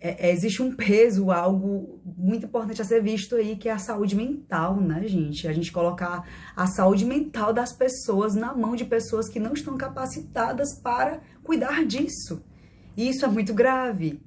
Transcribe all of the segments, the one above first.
existe um peso, algo muito importante a ser visto aí, que é a saúde mental, né, gente? A gente colocar a saúde mental das pessoas na mão de pessoas que não estão capacitadas para cuidar disso. E isso é muito grave.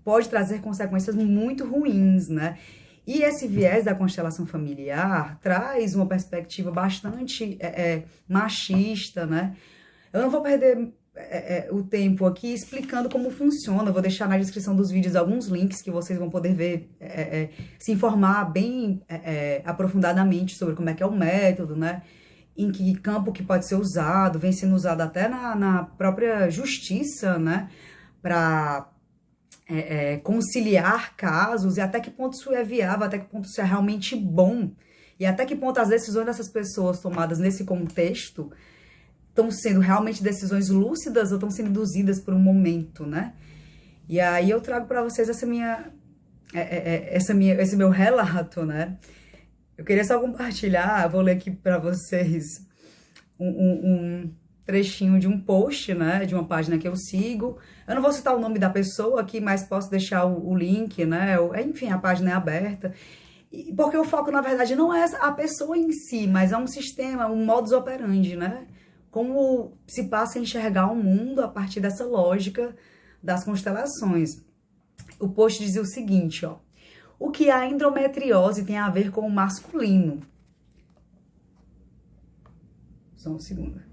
Pode trazer consequências muito ruins, né? E esse viés da constelação familiar traz uma perspectiva bastante machista, né? Eu não vou perder o tempo aqui explicando como funciona. Eu vou deixar na descrição dos vídeos alguns links que vocês vão poder ver, se informar bem aprofundadamente sobre como é que é o método, né? Em que campo que pode ser usado, vem sendo usado até na própria justiça, né? Para conciliar casos, e até que ponto isso é viável, até que ponto isso é realmente bom, e até que ponto as decisões dessas pessoas tomadas nesse contexto estão sendo realmente decisões lúcidas ou estão sendo induzidas por um momento, né? E aí eu trago para vocês esse meu relato, né? Eu queria só compartilhar, vou ler aqui para vocês um trechinho de um post, né, de uma página que eu sigo. Eu não vou citar o nome da pessoa aqui, mas posso deixar o link, né, enfim, a página é aberta. Porque o foco, na verdade, não é a pessoa em si, mas é um sistema, um modus operandi, né? Como se passa a enxergar o mundo a partir dessa lógica das constelações. O post dizia o seguinte, ó: o que a endometriose tem a ver com o masculino? Só um segundo.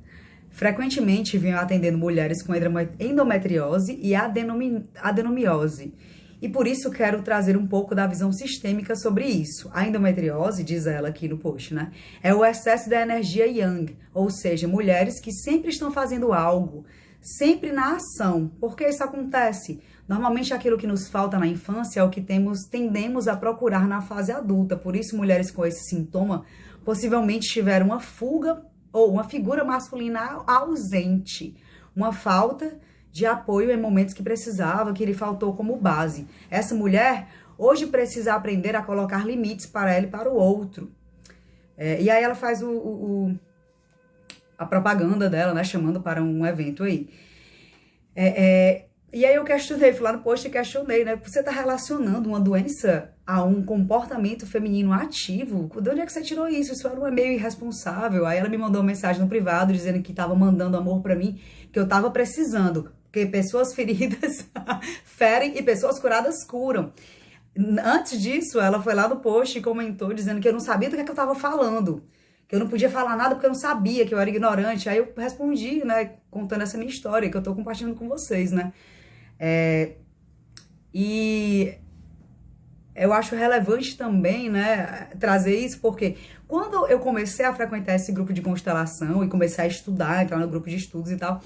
Frequentemente venho atendendo mulheres com endometriose e adenomiose. E por isso quero trazer um pouco da visão sistêmica sobre isso. A endometriose, diz ela aqui no post, né? É o excesso da energia yang, ou seja, mulheres que sempre estão fazendo algo, sempre na ação. Por que isso acontece? Normalmente aquilo que nos falta na infância é o que tendemos a procurar na fase adulta. Por isso, mulheres com esse sintoma possivelmente tiveram uma fuga ou uma figura masculina ausente, uma falta de apoio em momentos que precisava, que lhe faltou como base. Essa mulher hoje precisa aprender a colocar limites para ela e para o outro. E aí ela faz a propaganda dela, né, chamando para um evento aí. E aí eu questionei, fui lá no post e questionei, né? Você tá relacionando uma doença a um comportamento feminino ativo? De onde é que você tirou isso? Isso era um e-mail irresponsável. Aí ela me mandou uma mensagem no privado dizendo que tava mandando amor pra mim, que eu tava precisando. Porque pessoas feridas ferem e pessoas curadas curam. Antes disso, ela foi lá no post e comentou dizendo que eu não sabia do que eu tava falando. Que eu não podia falar nada porque eu não sabia, que eu era ignorante. Aí eu respondi, né, contando essa minha história, que eu tô compartilhando com vocês, né. E eu acho relevante também, né, trazer isso, porque quando eu comecei a frequentar esse grupo de constelação e comecei a estudar, entrar no grupo de estudos e tal,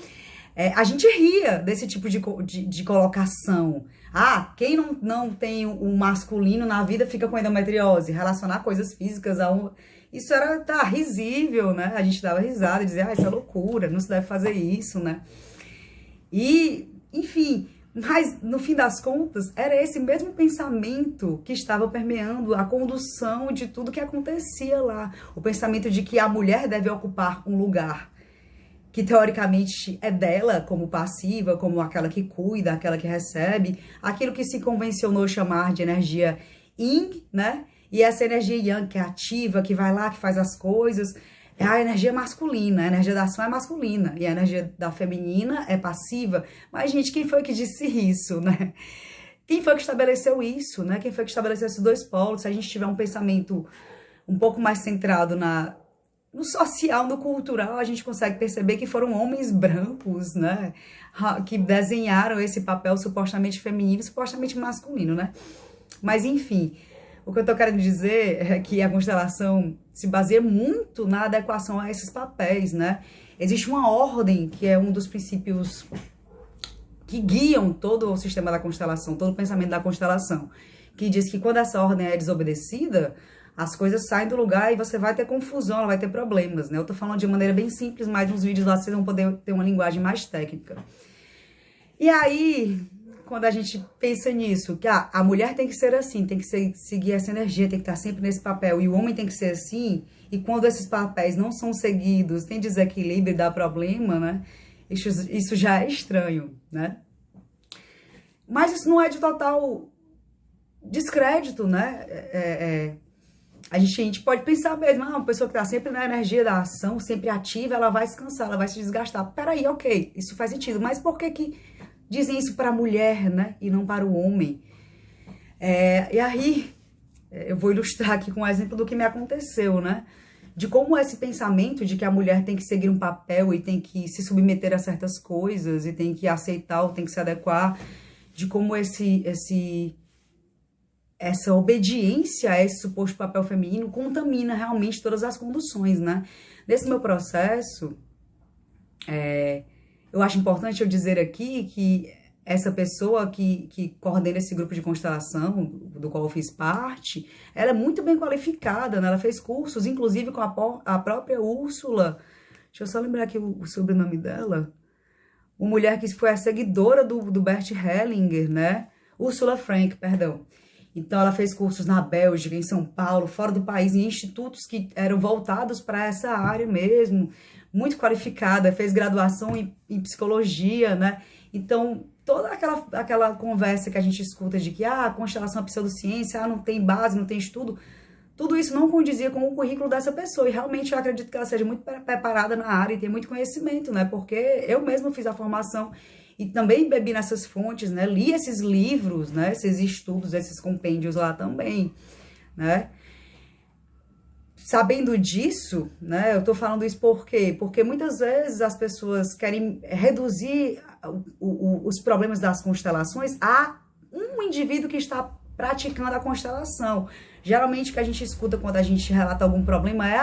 a gente ria desse tipo de colocação. Ah, quem não tem o masculino na vida fica com endometriose. Relacionar coisas físicas a um... Isso era risível, né? A gente dava risada e dizia, isso é loucura, não se deve fazer isso, né? E, enfim, mas no fim das contas, era esse mesmo pensamento que estava permeando a condução de tudo que acontecia lá. O pensamento de que a mulher deve ocupar um lugar que teoricamente é dela, como passiva, como aquela que cuida, aquela que recebe, aquilo que se convencionou chamar de energia yin, né? E essa energia yang, que é ativa, que vai lá, que faz as coisas, é a energia masculina, a energia da ação é masculina, e a energia da feminina é passiva. Mas, gente, quem foi que disse isso, né? Quem foi que estabeleceu isso, né? Quem foi que estabeleceu esses dois polos? Se a gente tiver um pensamento um pouco mais centrado no social, no cultural, a gente consegue perceber que foram homens brancos, né? Que desenharam esse papel supostamente feminino, supostamente masculino, né? Mas, enfim... O que eu tô querendo dizer é que a constelação se baseia muito na adequação a esses papéis, né? Existe uma ordem que é um dos princípios que guiam todo o sistema da constelação, todo o pensamento da constelação, que diz que quando essa ordem é desobedecida, as coisas saem do lugar e você vai ter confusão, vai ter problemas, né? Eu tô falando de maneira bem simples, mas nos vídeos lá vocês vão poder ter uma linguagem mais técnica. E aí... Quando a gente pensa nisso, que a mulher tem que ser assim, tem que seguir essa energia, tem que estar sempre nesse papel, e o homem tem que ser assim, e quando esses papéis não são seguidos, tem desequilíbrio e dá problema, né? Isso já é estranho, né? Mas isso não é de total descrédito, né? A gente pode pensar mesmo, uma pessoa que está sempre na energia da ação, sempre ativa, ela vai se cansar, ela vai se desgastar. Peraí, ok, isso faz sentido, mas por que dizem isso para a mulher, né? E não para o homem? E aí, eu vou ilustrar aqui com um exemplo do que me aconteceu, né? De como esse pensamento de que a mulher tem que seguir um papel e tem que se submeter a certas coisas e tem que aceitar ou tem que se adequar, de como essa obediência a esse suposto papel feminino contamina realmente todas as conduções, né? Nesse meu processo, eu acho importante eu dizer aqui que essa pessoa que coordena esse grupo de constelação, do qual eu fiz parte, ela é muito bem qualificada, né? Ela fez cursos, inclusive com a própria Úrsula. Deixa eu só lembrar aqui o sobrenome dela. Uma mulher que foi a seguidora do Bert Hellinger, né? Ursula Frank, perdão. Então, ela fez cursos na Bélgica, em São Paulo, fora do país, em institutos que eram voltados para essa área mesmo. Muito qualificada, fez graduação em psicologia, né? Então, toda aquela conversa que a gente escuta de que a constelação é pseudociência, não tem base, não tem estudo, tudo isso não condizia com o currículo dessa pessoa. E realmente eu acredito que ela seja muito preparada na área e tem muito conhecimento, né? Porque eu mesma fiz a formação e também bebi nessas fontes, né? Li esses livros, né? Esses estudos, esses compêndios lá também, né? Sabendo disso, né? Eu tô falando isso por quê? Porque muitas vezes as pessoas querem reduzir os problemas das constelações a um indivíduo que está praticando a constelação. Geralmente o que a gente escuta quando a gente relata algum problema é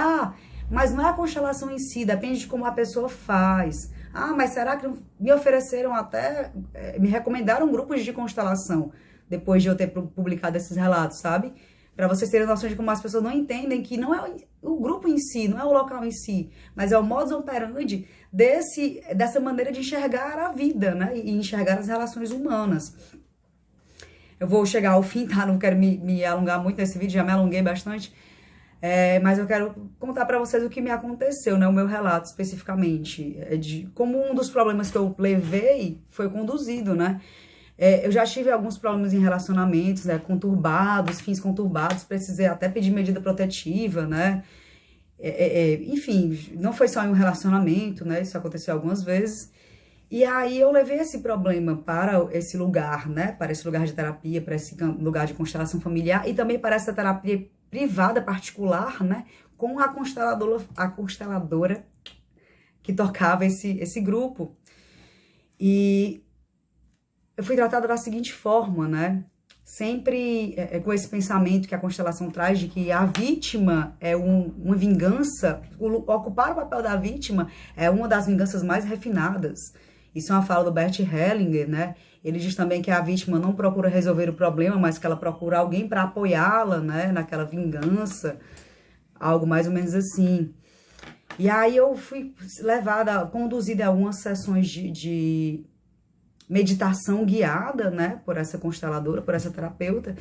mas não é a constelação em si, depende de como a pessoa faz. Mas será que me ofereceram até, me recomendaram grupos de constelação depois de eu ter publicado esses relatos, sabe? Para vocês terem noção de como as pessoas não entendem que não é o grupo em si, não é o local em si, mas é o modus operandi dessa maneira de enxergar a vida, né? E enxergar as relações humanas. Eu vou chegar ao fim, tá? Não quero me alongar muito nesse vídeo, já me alonguei bastante. Mas eu quero contar pra vocês o que me aconteceu, né? O meu relato especificamente, de como um dos problemas que eu levei foi conduzido, né? Eu já tive alguns problemas em relacionamentos, né? Conturbados, fins conturbados, precisei até pedir medida protetiva, né? Enfim, não foi só em um relacionamento, né? Isso aconteceu algumas vezes. E aí eu levei esse problema para esse lugar, né? Para esse lugar de terapia, para esse lugar de constelação familiar e também para essa terapia privada, particular, né? Com a consteladora que tocava esse grupo. E eu fui tratada da seguinte forma, né? Sempre com esse pensamento que a constelação traz de que a vítima é uma vingança, ocupar o papel da vítima é uma das vinganças mais refinadas. Isso é uma fala do Bert Hellinger, né? Ele diz também que a vítima não procura resolver o problema, mas que ela procura alguém para apoiá-la, né? Naquela vingança, algo mais ou menos assim. E aí eu fui conduzida a algumas sessões de meditação guiada, né, por essa consteladora, por essa terapeuta,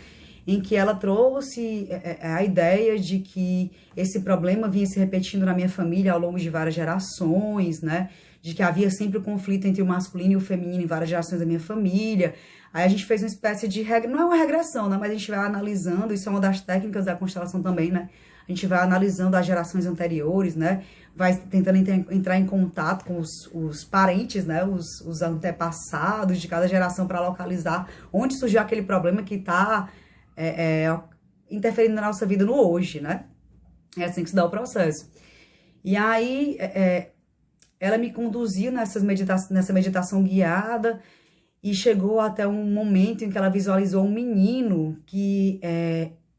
em que ela trouxe a ideia de que esse problema vinha se repetindo na minha família ao longo de várias gerações, né, de que havia sempre o conflito entre o masculino e o feminino em várias gerações da minha família. Aí a gente fez uma espécie de não é uma regressão, né, mas a gente vai analisando, isso é uma das técnicas da constelação também, né, a gente vai analisando as gerações anteriores, né? Vai tentando entrar em contato com os parentes, né? Os antepassados de cada geração para localizar onde surgiu aquele problema que está interferindo na nossa vida no hoje, né? É assim que se dá o processo. E aí, ela me conduziu nessa meditação guiada e chegou até um momento em que ela visualizou um menino que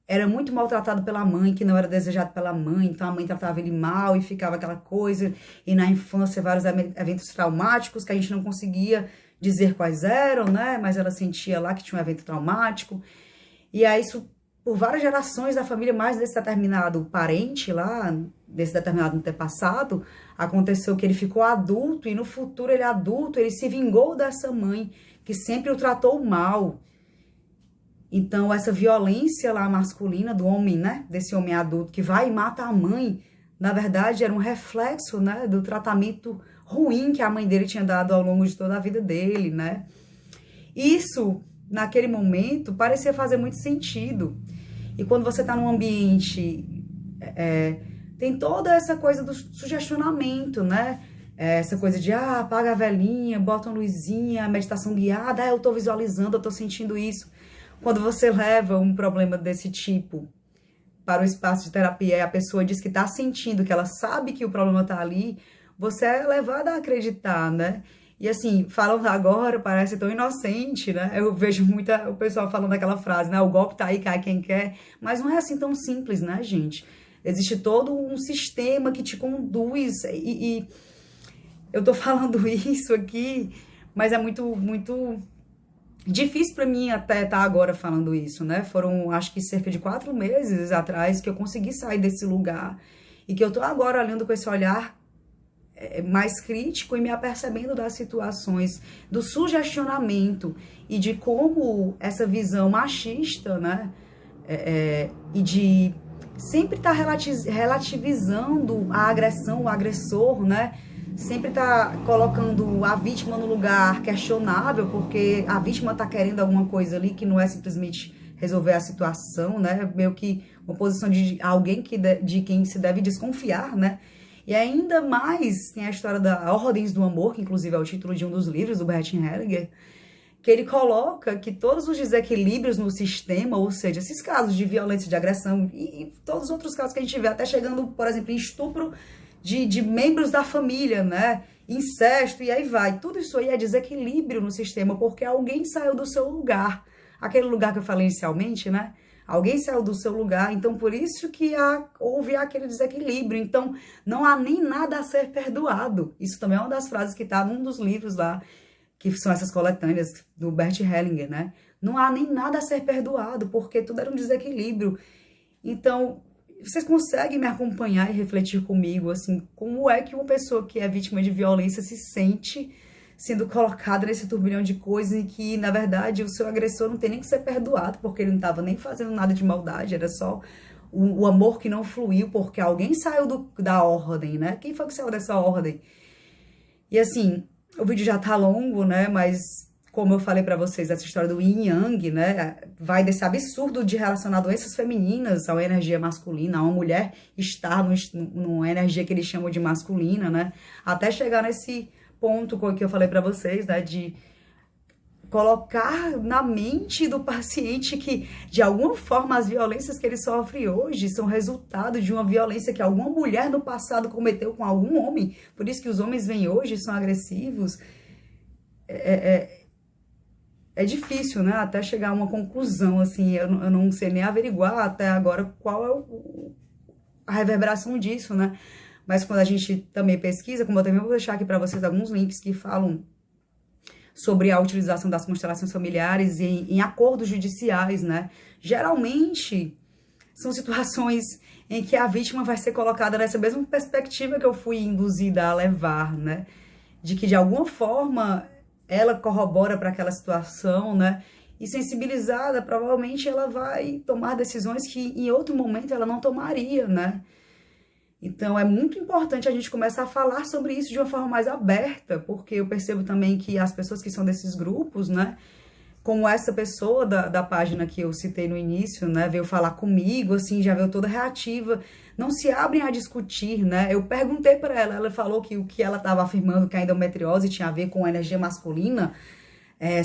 era muito maltratado pela mãe, que não era desejado pela mãe, então a mãe tratava ele mal e ficava aquela coisa, e na infância vários eventos traumáticos que a gente não conseguia dizer quais eram, né, mas ela sentia lá que tinha um evento traumático, e aí isso, por várias gerações da família, mais desse determinado parente lá, desse determinado antepassado, aconteceu que ele ficou adulto, e no futuro ele adulto, ele se vingou dessa mãe, que sempre o tratou mal. Então, essa violência lá masculina do homem, né, desse homem adulto que vai e mata a mãe, na verdade era um reflexo, né, do tratamento ruim que a mãe dele tinha dado ao longo de toda a vida dele, né. Isso naquele momento, parecia fazer muito sentido. E quando você está num ambiente, tem toda essa coisa do sugestionamento, né? Essa coisa de, apaga a velinha, bota uma luzinha, meditação guiada, eu tô visualizando, eu tô sentindo isso. Quando você leva um problema desse tipo para o espaço de terapia e a pessoa diz que tá sentindo, que ela sabe que o problema tá ali, você é levada a acreditar, né? E assim, falando agora, parece tão inocente, né? Eu vejo o pessoal falando aquela frase, né? O golpe tá aí, cai quem quer. Mas não é assim tão simples, né, gente? Existe todo um sistema que te conduz. E eu tô falando isso aqui, mas é muito, muito difícil para mim até estar agora falando isso, né? Foram, acho que cerca de 4 meses atrás que eu consegui sair desse lugar. E que eu tô agora olhando com esse olhar mais crítico e me apercebendo das situações, do sugestionamento e de como essa visão machista, né, e de sempre estar relativizando a agressão, o agressor, né, sempre tá colocando a vítima no lugar questionável, porque a vítima tá querendo alguma coisa ali que não é simplesmente resolver a situação, né, meio que uma posição de alguém de quem se deve desconfiar, né. E ainda mais tem a história da Ordens do Amor, que inclusive é o título de um dos livros do Bert Hellinger, que ele coloca que todos os desequilíbrios no sistema, ou seja, esses casos de violência, de agressão e todos os outros casos que a gente vê, até chegando, por exemplo, em estupro de membros da família, né? Incesto, e aí vai. Tudo isso aí é desequilíbrio no sistema, porque alguém saiu do seu lugar. Aquele lugar que eu falei inicialmente, né? Alguém saiu do seu lugar, então por isso que houve aquele desequilíbrio. Então não há nem nada a ser perdoado. Isso também é uma das frases que está num dos livros lá, que são essas coletâneas do Bert Hellinger, né? Não há nem nada a ser perdoado, porque tudo era um desequilíbrio. Então, vocês conseguem me acompanhar e refletir comigo, assim, como é que uma pessoa que é vítima de violência se sente sendo colocada nesse turbilhão de coisas em que, na verdade, o seu agressor não tem nem que ser perdoado, porque ele não estava nem fazendo nada de maldade, era só o amor que não fluiu, porque alguém saiu da ordem, né? Quem foi que saiu dessa ordem? E assim, o vídeo já tá longo, né? Mas, como eu falei pra vocês, essa história do yin yang, né? Vai desse absurdo de relacionar doenças femininas à energia masculina, a uma mulher estar numa energia que eles chamam de masculina, né? Até chegar nesse ponto que eu falei pra vocês, né, de colocar na mente do paciente que, de alguma forma, as violências que ele sofre hoje são resultado de uma violência que alguma mulher no passado cometeu com algum homem, por isso que os homens vêm hoje e são agressivos. É difícil, né, até chegar a uma conclusão, assim, eu não sei nem averiguar até agora qual é a reverberação disso, né. Mas quando a gente também pesquisa, como eu também vou deixar aqui para vocês alguns links que falam sobre a utilização das constelações familiares em acordos judiciais, né? Geralmente, são situações em que a vítima vai ser colocada nessa mesma perspectiva que eu fui induzida a levar, né? De que, de alguma forma, ela corrobora para aquela situação, né? E sensibilizada, provavelmente ela vai tomar decisões que em outro momento ela não tomaria, né? Então, é muito importante a gente começar a falar sobre isso de uma forma mais aberta, porque eu percebo também que as pessoas que são desses grupos, né, como essa pessoa da página que eu citei no início, né, veio falar comigo, assim, já veio toda reativa, não se abrem a discutir, né, eu perguntei para ela falou que o que ela estava afirmando que a endometriose tinha a ver com a energia masculina,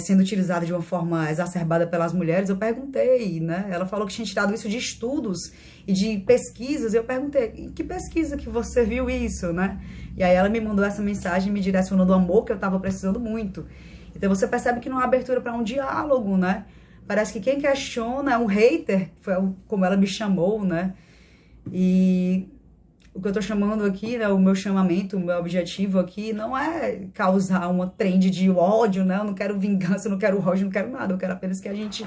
sendo utilizada de uma forma exacerbada pelas mulheres, eu perguntei, né? Ela falou que tinha tirado isso de estudos e de pesquisas, eu perguntei, que pesquisa que você viu isso, né? E aí ela me mandou essa mensagem, me direcionou do amor que eu tava precisando muito. Então você percebe que não há abertura para um diálogo, né? Parece que quem questiona é um hater, foi como ela me chamou, né? E o que eu tô chamando aqui, né, o meu chamamento, o meu objetivo aqui não é causar uma trend de ódio, né? Eu não quero vingança, eu não quero ódio, não quero nada. Eu quero apenas que a gente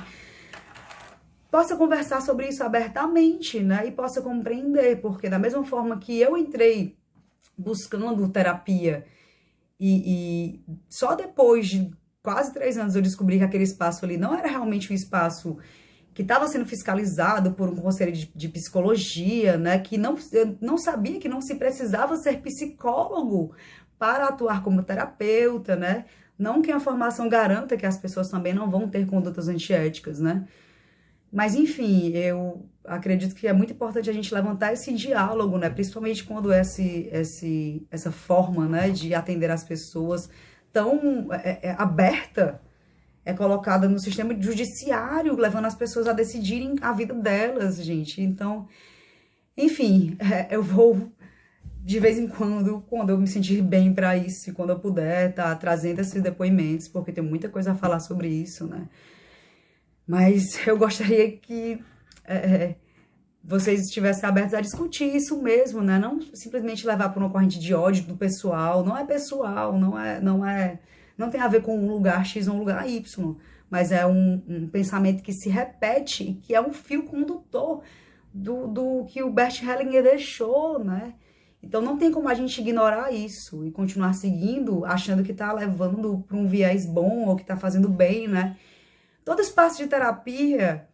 possa conversar sobre isso abertamente, né? E possa compreender, porque da mesma forma que eu entrei buscando terapia e só depois de quase 3 anos eu descobri que aquele espaço ali não era realmente um espaço que estava sendo fiscalizado por um conselho de psicologia, né, que eu não sabia que não se precisava ser psicólogo para atuar como terapeuta, né, Não que a formação garanta que as pessoas também não vão ter condutas antiéticas, né? Mas, enfim, eu acredito que é muito importante a gente levantar esse diálogo, né? Principalmente quando essa forma, né, de atender as pessoas tão aberta é colocada no sistema judiciário, levando as pessoas a decidirem a vida delas, gente. Então, enfim, eu vou, de vez em quando eu me sentir bem para isso, e quando eu puder, tá trazendo esses depoimentos, porque tem muita coisa a falar sobre isso, né? Mas eu gostaria que vocês estivessem abertos a discutir isso mesmo, né? Não simplesmente levar por uma corrente de ódio do pessoal. Não é pessoal, não tem a ver com um lugar X ou um lugar Y, mas é um pensamento que se repete e que é um fio condutor do que o Bert Hellinger deixou, né? Então não tem como a gente ignorar isso e continuar seguindo, achando que tá levando para um viés bom ou que tá fazendo bem, né? Todo espaço de terapia